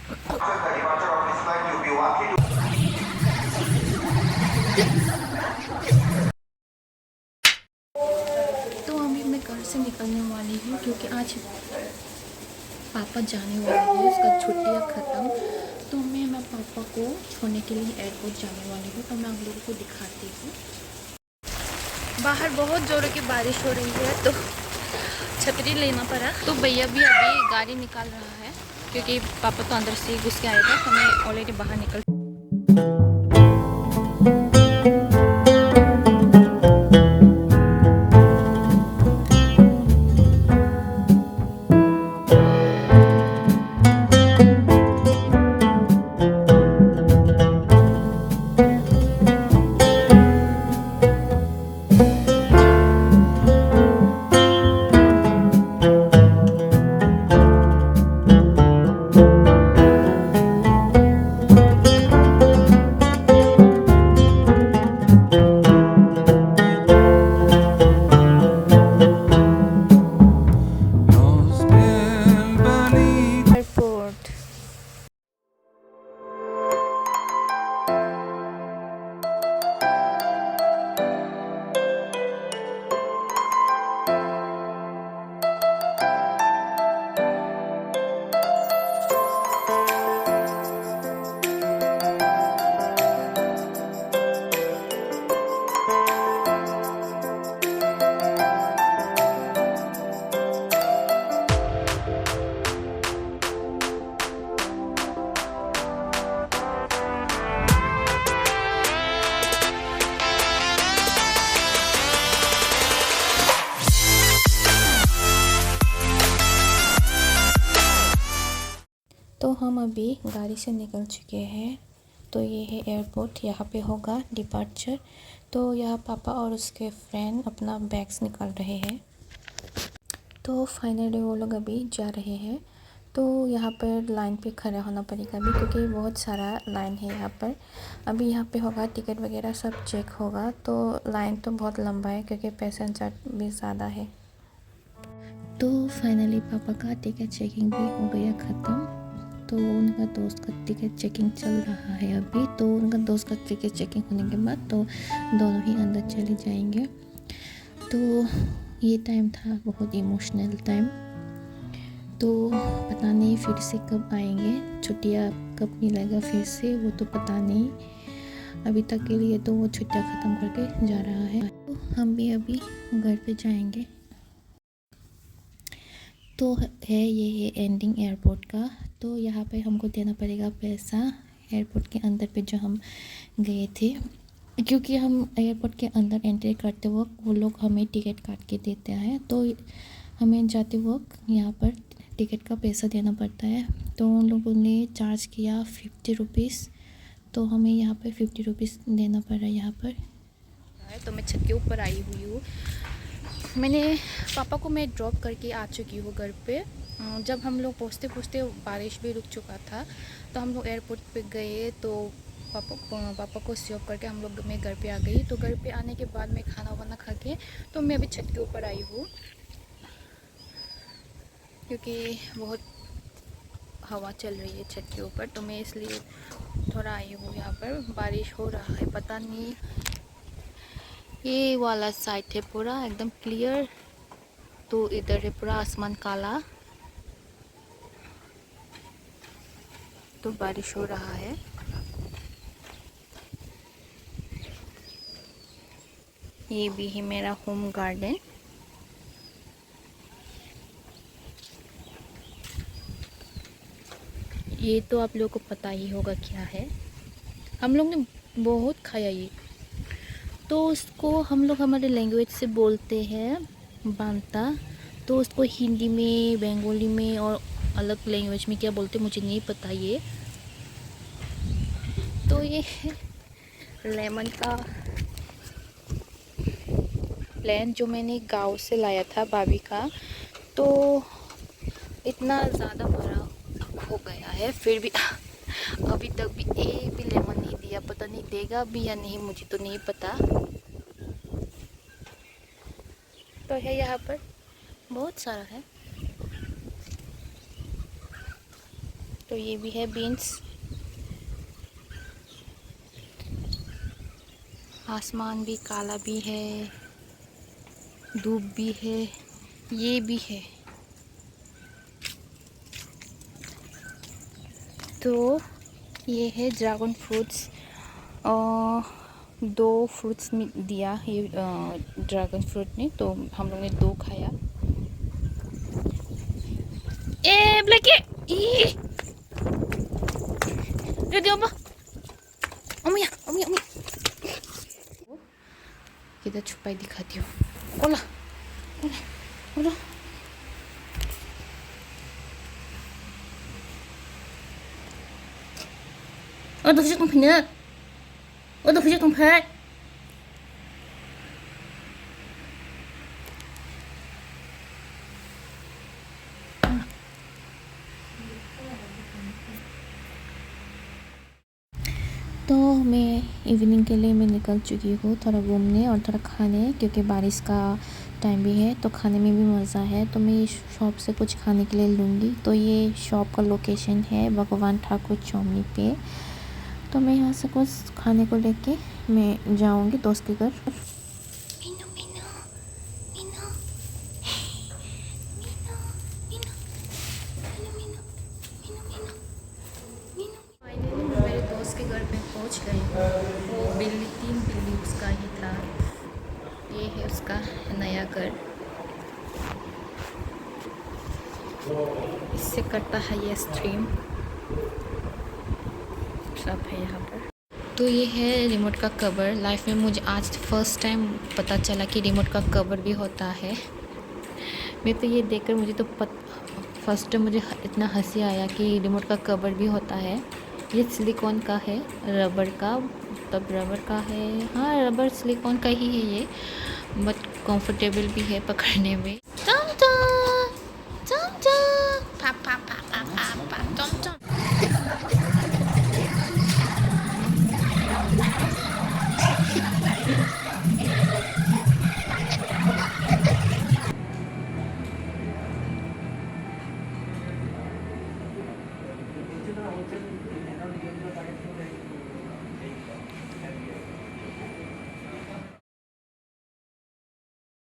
तो अभी मैं घर से निकलने वाली हूँ क्योंकि आज पापा जाने वाले हैं, उसका छुट्टियाँ ख़त्म। तो मैं पापा को छोड़ने के लिए एयरपोर्ट जाने वाली हूँ। तो मैं आप लोगों को दिखाती हूँ। बाहर बहुत ज़ोरों की बारिश हो रही है तो छतरी लेना पड़ा। तो भैया भी अभी गाड़ी निकाल रहा है क्योंकि पापा तो अंदर से घुस के आया था, तो मैं ऑलरेडी बाहर निकल। तो हम अभी गाड़ी से निकल चुके हैं। तो ये है एयरपोर्ट, यहाँ पे होगा डिपार्चर। तो यहाँ पापा और उसके फ्रेंड अपना बैग्स निकाल रहे हैं। तो फाइनली वो लोग अभी जा रहे हैं। तो यहाँ पर लाइन पे खड़ा होना पड़ेगा अभी क्योंकि बहुत सारा लाइन है यहाँ पर। अभी यहाँ पे होगा टिकट वगैरह सब चेक होगा। तो लाइन तो बहुत लंबा है क्योंकि पैसेंजर भी ज़्यादा है। तो फाइनली पापा का टिकट चेकिंग भी हो गया ख़त्म। तो उनका दोस्त का टिकट चेकिंग चल रहा है अभी। तो उनका दोस्त का टिकट चेकिंग होने के बाद तो दोनों ही अंदर चले जाएंगे। तो ये टाइम था बहुत इमोशनल टाइम। तो पता नहीं फिर से कब आएंगे, छुट्टियाँ कब मिलेगा फिर से, वो तो पता नहीं। अभी तक के लिए तो वो छुट्टियाँ ख़त्म करके जा रहा है। तो हम भी अभी घर पे जाएंगे। तो है ये है एंडिंग एयरपोर्ट का। तो यहाँ पे हमको देना पड़ेगा पैसा एयरपोर्ट के अंदर पे जो हम गए थे, क्योंकि हम एयरपोर्ट के अंदर एंट्री करते वक्त वो लोग हमें टिकट काट के देते हैं। तो हमें जाते वक्त यहाँ पर टिकट का पैसा देना पड़ता है। तो उन लोगों ने चार्ज किया 50 रुपीज़। तो हमें यहाँ पर 50 रुपीज़ देना पड़ा यहाँ पर। तो मैं छत के ऊपर आई हुई हूँ। मैंने पापा को मैं ड्रॉप करके आ चुकी हूँ घर पे। जब हम लोग पहुँचते पहुँचते बारिश भी रुक चुका था। तो हम लोग एयरपोर्ट पे गए तो पापा को स्टॉप करके हम लोग मैं घर पे आ गई। तो घर पे आने के बाद मैं खाना वाना खा के तो मैं अभी छत के ऊपर आई हूँ क्योंकि बहुत हवा चल रही है छत के ऊपर। तो मैं इसलिए थोड़ा आई हूँ। यहाँ पर बारिश हो रहा है, पता नहीं ये वाला साइड है पूरा एकदम क्लियर, तो इधर है पूरा आसमान काला। तो बारिश हो रहा है। ये भी है मेरा होम गार्डन। ये तो आप लोगों को पता ही होगा क्या है। हम लोग ने बहुत खाया ये। तो उसको हम लोग हमारे लैंग्वेज से बोलते हैं बांता। तो उसको हिंदी में, बंगाली में और अलग लैंग्वेज में क्या बोलते मुझे नहीं पता ये। तो ये लेमन का प्लांट जो मैंने गांव से लाया था भाभी का। तो इतना ज़्यादा बड़ा हो गया है, फिर भी अभी तक भी एक भी लेमन नहीं दिया। पता नहीं देगा भी या नहीं, मुझे तो नहीं पता। तो है यहाँ पर बहुत सारा है। तो ये भी है बीन्स। आसमान भी काला भी है, धूप भी है, ये भी है। तो ये है ड्रैगन फ्रूट्स। दो फ्रूट्स दिया ये ड्रैगन फ्रूट ने, तो हम लोग ने दो खाया। ए ब्लैकी ई दे दो अम्मा, अम्मी अम्मी अम्मी, किधर छुपाई दिखाती हूँ। ओला ओला ओला, tôi phải con nữa, tôi phải con phải. तो मैं इवनिंग के लिए मैं निकल चुकी हूँ थोड़ा घूमने और थोड़ा खाने, क्योंकि बारिश का टाइम भी है तो खाने में भी मज़ा है। तो मैं इस शॉप से कुछ खाने के लिए लूँगी। तो ये शॉप का लोकेशन है भगवान ठाकुर चौमनी पे। तो मैं यहाँ से कुछ खाने को लेके मैं जाऊँगी दोस्त के घर। फाइनली मैं मेरे दोस्त के घर पे पहुँच गई हूँ। वो बिल्ली, 3 बिल्ली उसका ही था। ये है उसका नया घर। इससे करता है ये स्ट्रीम, सब है यहाँ पर। तो ये है रिमोट का कवर। लाइफ में मुझे आज फर्स्ट टाइम पता चला कि रिमोट का कवर भी होता है। मैं तो ये देखकर मुझे तो फर्स्ट टाइम मुझे इतना हंसी आया कि रिमोट का कवर भी होता है। ये सिलिकॉन का है, रबर का, तब रबर का है, हाँ रबर सिलिकॉन का ही है ये, बट कंफर्टेबल भी है पकड़ने में।